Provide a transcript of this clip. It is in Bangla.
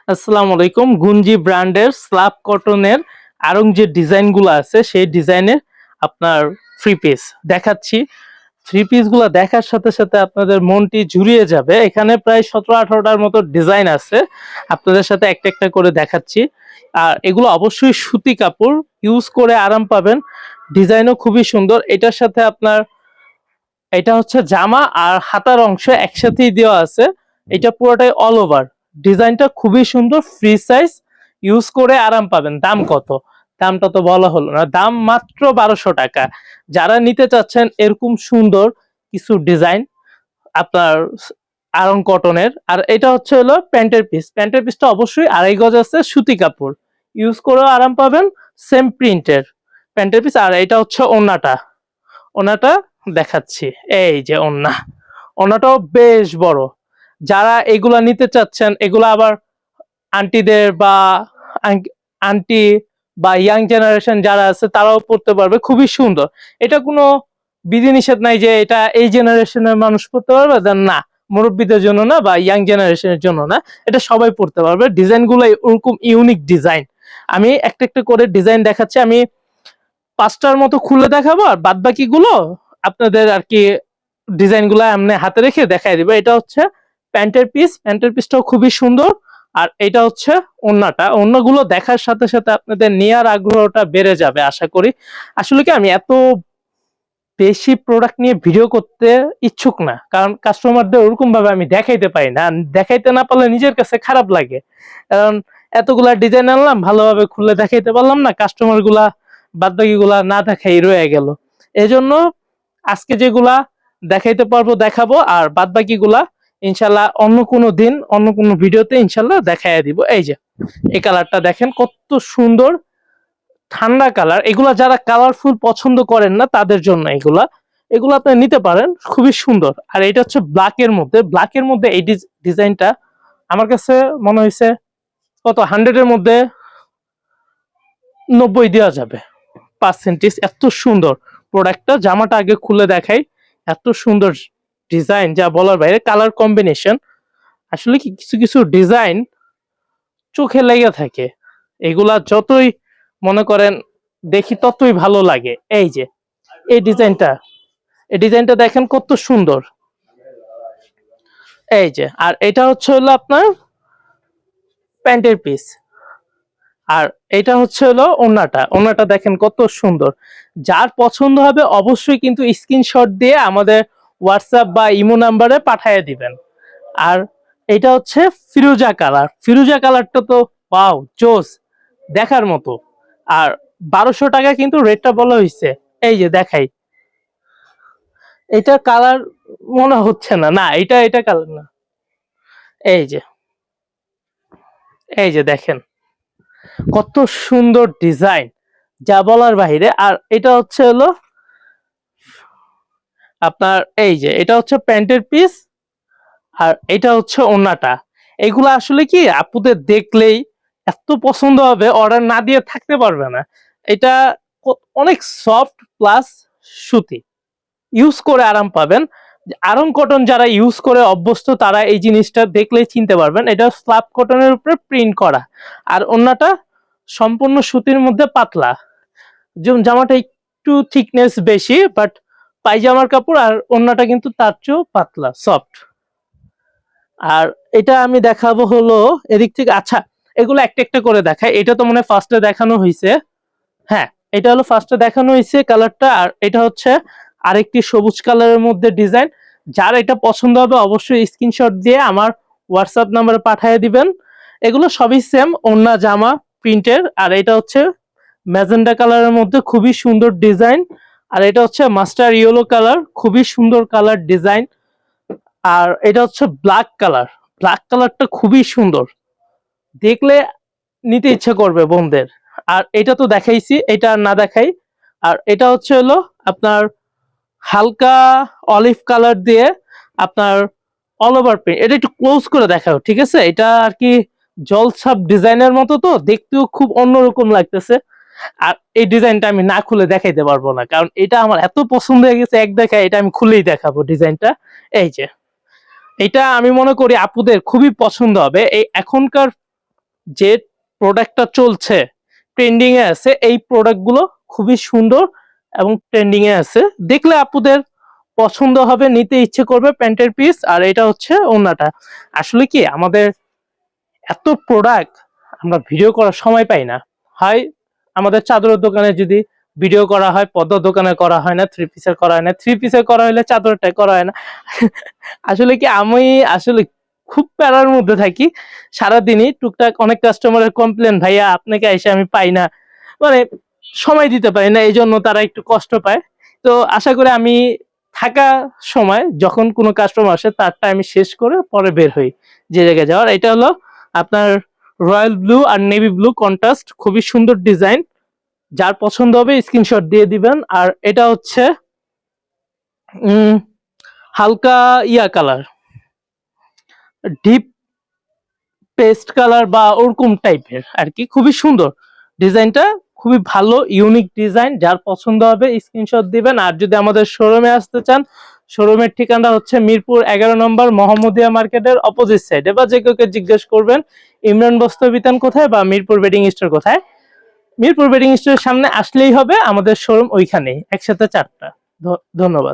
আসসালামু আলাইকুম। গুঞ্জি ব্র্যান্ডের স্ল্যাব কটনের আরং যে ডিজাইনগুলো আছে সেই ডিজাইনের আপনার থ্রি পিস দেখাচ্ছি। থ্রি পিসগুলো দেখার সাথে সাথে আপনাদের মনটি জুড়িয়ে যাবে। এখানে প্রায় ১৭-১৮টার মতো ডিজাইন আছে। আপনাদের সাথে একটা একটা করে দেখাচ্ছি। আর এগুলো অবশ্যই সুতি কাপড়, ইউজ করে আরাম পাবেন। ডিজাইনও খুবই সুন্দর। এটার সাথে আপনার এটা হচ্ছে জামা আর হাতার অংশ একসাথেই দেওয়া আছে। এটা পুরোটাই অল ওভার। ডিজাইনটা খুবই সুন্দর, ফ্রি সাইজ, ইউজ করে আরাম পাবেন। দাম কত? দামটা তো বলা হলো না। দাম মাত্র ১২০০ টাকা। যারা নিতে চাচ্ছেন এরকম সুন্দর কিছু ডিজাইন আপনার আরং কটনের, আর এটা হচ্ছে হলো প্যান্টের পিস। প্যান্টের পিসটা অবশ্যই ২.৫ গজ আছে, সুতি কাপড়, ইউজ করেও আরাম পাবেন। সেম প্রিন্টের প্যান্টের পিস। আর এটা হচ্ছে ওড়নাটা। ওড়নাটা দেখাচ্ছি। এই যে ওড়না, ওড়নাটাও বেশ বড়। যারা এগুলা নিতে চাচ্ছেন, এগুলা আবার আন্টিদের বা আন্টি বা ইয়াং জেনারেশন যারা আছে তারাও পড়তে পারবে, খুবই সুন্দর। এটা কোনো বিধিনিষেধ নাই যে এটা এই জেনারেশনের মানুষ পড়তে পারবে, না মুরব্বীদের জন্য না বা ইয়াং জেনারেশনের জন্য না, এটা সবাই পড়তে পারবে। ডিজাইনগুলো ওরকম ইউনিক ডিজাইন। আমি একটা একটা করে ডিজাইন দেখাচ্ছি। আমি ৫টার মতো খুলে দেখাবো, আর বাদ বাকিগুলো আপনাদের আর কি ডিজাইনগুলো এমনি হাতে রেখে দেখাই দিব। এটা হচ্ছে প্যান্টের পিস। প্যান্টের পিসটাও খুবই সুন্দর। আর এটা হচ্ছে ওড়নাটা। ওড়নাগুলো দেখার সাথে সাথে আপনাদের নেয়ার আগ্রহটা বেড়ে যাবে আশা করি। আসলে কি আমি এত বেশি প্রোডাক্ট নিয়ে ভিডিও করতে ইচ্ছুক না, কারণ কাস্টমারদের ওরকম ভাবে আমি দেখাইতে পারি না। দেখাইতে না পারলে নিজের কাছে খারাপ লাগে, কারণ এতগুলা ডিজাইন আনলাম, ভালোভাবে খুলে দেখাইতে পারলাম না, কাস্টমার গুলা বাদবাকি গুলা না দেখাই রয়ে গেল। এজন্য আজকে যেগুলা দেখাইতে পারবো দেখাবো, আর বাদবাকি গুলা ইনশাল্লাহ অন্য কোনো দিন অন্য কোনো ভিডিওতে ইনশাল্লাহ দেখাইয়া দিব। এই যে এই কালারটা দেখেন কত সুন্দর, ঠান্ডা কালার। এগুলা যারা কালারফুল পছন্দ করেন না তাদের জন্য এগুলা, এগুলো আপনি নিতে পারেন, খুবই সুন্দর। আর এটা হচ্ছে ব্ল্যাকের মধ্যে। ব্ল্যাকের মধ্যে এই ডিজাইনটা আমার কাছে মনে হয়েছে কত 100-এর মধ্যে 90 দেওয়া যাবে পার্সেন্টেজ। এত সুন্দর প্রোডাক্টটা। জামাটা আগে খুলে দেখাই। এত সুন্দর ডিজাইন যা বলার বাইরে। কালার কম্বিনেশন আসলে কি কিছু কিছু ডিজাইন চোখে লেগে থাকে, এগুলা যতই মনে করেন দেখি ততই ভালো লাগে। এই যে এই ডিজাইনটা, এই ডিজাইনটা দেখেন কত সুন্দর। এই যে, আর এটা হচ্ছে হলো আপনার প্যান্টের পিস। আর এটা হচ্ছে হলো ওড়নাটা। ওড়নাটা দেখেন কত সুন্দর। যার পছন্দ হবে অবশ্যই কিন্তু স্ক্রিনশট দিয়ে আমাদের হোয়াটসঅ্যাপ বা ইমো নাম্বারে পাঠিয়ে দিবেন। আর এটা হচ্ছে ফিরোজা কালার। ফিরোজা কালারটা তো ওয়াও, জোস, দেখার মতো। আর ১২০০ টাকা কিন্তু রেটটা বলা হয়েছে। এই যে দেখাই, এটা কালার মনে হচ্ছে না, না এটা এটা কালার না। এই যে, এই যে দেখেন কত সুন্দর ডিজাইন, যা বলার বাহিরে। আর এটা হচ্ছে হলো আপনার, এই যে এটা হচ্ছে প্যান্টের পিস, আর এটা হচ্ছে ওড়নাটা। এগুলো আসলে কি আপুদের দেখলেই এত পছন্দ হবে, অর্ডার না দিয়ে থাকতে পারবে না। এটা অনেক সফট প্লাস সুতি, ইউজ করে আরাম পাবেন। আরং কটন যারা ইউজ করে অভ্যস্ত তারা এই জিনিসটা দেখলেই চিনতে পারবেন। এটা স্ল্যাব কটনের উপরে প্রিন্ট করা, আর ওড়নাটা সম্পূর্ণ সুতির মধ্যে পাতলা। যেমন জামাটা একটু থিকনেস বেশি, বাট পায়জামার কাপড় আর ওড়নাটা কিন্তু তার চেয়েও পাতলা, সফট। আর এটা আমি দেখাবো হলো এদিক থেকে। আচ্ছা, এগুলো একটা একটা করে দেখাই। এটা তো মনে হয় ফার্স্টে দেখানো হয়েছে। হ্যাঁ, এটা হলো ফার্স্টে দেখানো হয়েছে কালারটা। আর এটা হচ্ছে আরেকটি সবুজ কালারের মধ্যে ডিজাইন। যার এটা পছন্দ হবে অবশ্যই স্ক্রিনশট দিয়ে আমার হোয়াটসঅ্যাপ নাম্বারে পাঠিয়ে দিবেন। এগুলো সবই সেম, ওড়না জামা প্রিন্টের। আর এটা হচ্ছে ম্যাজেন্ডা কালারের মধ্যে খুবই সুন্দর ডিজাইন। আর এটা হচ্ছে মাস্টার ইয়েলো কালার, খুবই সুন্দর কালার ডিজাইন। আর এটা হচ্ছে ব্ল্যাক কালার। ব্ল্যাক কালারটা খুবই সুন্দর, দেখলে নিতে ইচ্ছে করবে বোনদের। আর এটা তো দেখাইছি, এটা না দেখাই। আর এটা হচ্ছে হলো আপনার হালকা অলিভ কালার দিয়ে আপনার অল ওভার প্রিন্ট। এটা একটু ক্লোজ করে দেখাও, ঠিক আছে? এটা আর কি জলছাপ ডিজাইনের মতো, তো দেখতেও খুব অন্যরকম লাগতেছে। আর এই ডিজাইনটা আমি না খুলে দেখাইতে পারবো না, কারণ এটা আমার এত পছন্দ হয়ে গেছে। এক দেখায় এটা আমি খুলেই দেখাবো ডিজাইনটা। এই যে এটা আমি মনে করি আপুদের খুবই পছন্দ হবে। এই এখনকার যে প্রোডাক্টটা চলছে, ট্রেন্ডিং এ আছে, এই প্রোডাক্টগুলো খুবই সুন্দর এবং ট্রেন্ডিং এ আছে। দেখলে আপুদের পছন্দ হবে, নিতে ইচ্ছে করবে প্যান্টের পিস। আর এটা হচ্ছে ওড়নাটা। আসলে কি আমাদের এত প্রোডাক্ট, আমরা ভিডিও করার সময় পাই না। হয় আমাদের চাদরের দোকানে যদি ভিডিও করা হয়, পদ্মার দোকানে করা হয় না, থ্রি পিসের করা হয় না, থ্রি পিসের করা হলে চাদরটাই করা হয় না। আসলে কি আমি আসলে খুব প্যারার মধ্যে থাকি সারাদিনই। টুকটাক অনেক কাস্টমারের কমপ্লেন, ভাইয়া আপনাকে এসে আমি পাই না, মানে সময় দিতে পারি না, এই জন্য তারা একটু কষ্ট পায়। তো আশা করি আমি থাকা সময় যখন কোনো কাস্টমার আসে তারটা আমি শেষ করে পরে বের হই যে জায়গায় যাওয়ার। এটা হলো আপনার রয়্যাল ব্লু আর নেভি ব্লু কন্ট্রাস্ট, খুবই সুন্দর ডিজাইন। যার পছন্দ হবে স্ক্রিনশট দিয়ে দিবেন। আর এটা হচ্ছে হালকা ইয়া কালার, ডিপ পেস্ট কালার বা ওরকম টাইপের আর কি, খুবই সুন্দর ডিজাইনটা, খুবই ভালো ইউনিক ডিজাইন। যার পছন্দ হবে স্ক্রিনশট দিবেন। আর যদি আমাদের শোরুমে আসতে চান, শোরুমের ঠিকানা হচ্ছে মিরপুর 11 নম্বর মোহাম্মদিয়া মার্কেটের অপোজিট সাইডে, বা যে কেউকে জিজ্ঞেস করবেন ইমরান বস্ত্র বিতান কোথায় বা মিরপুর বেডিং স্টোর কোথায়। মিরপুর বেডিং স্টোরের সামনে আসলেই হবে, আমাদের শোরুম ওইখানেই, একসাথে 4টা। ধন্যবাদ।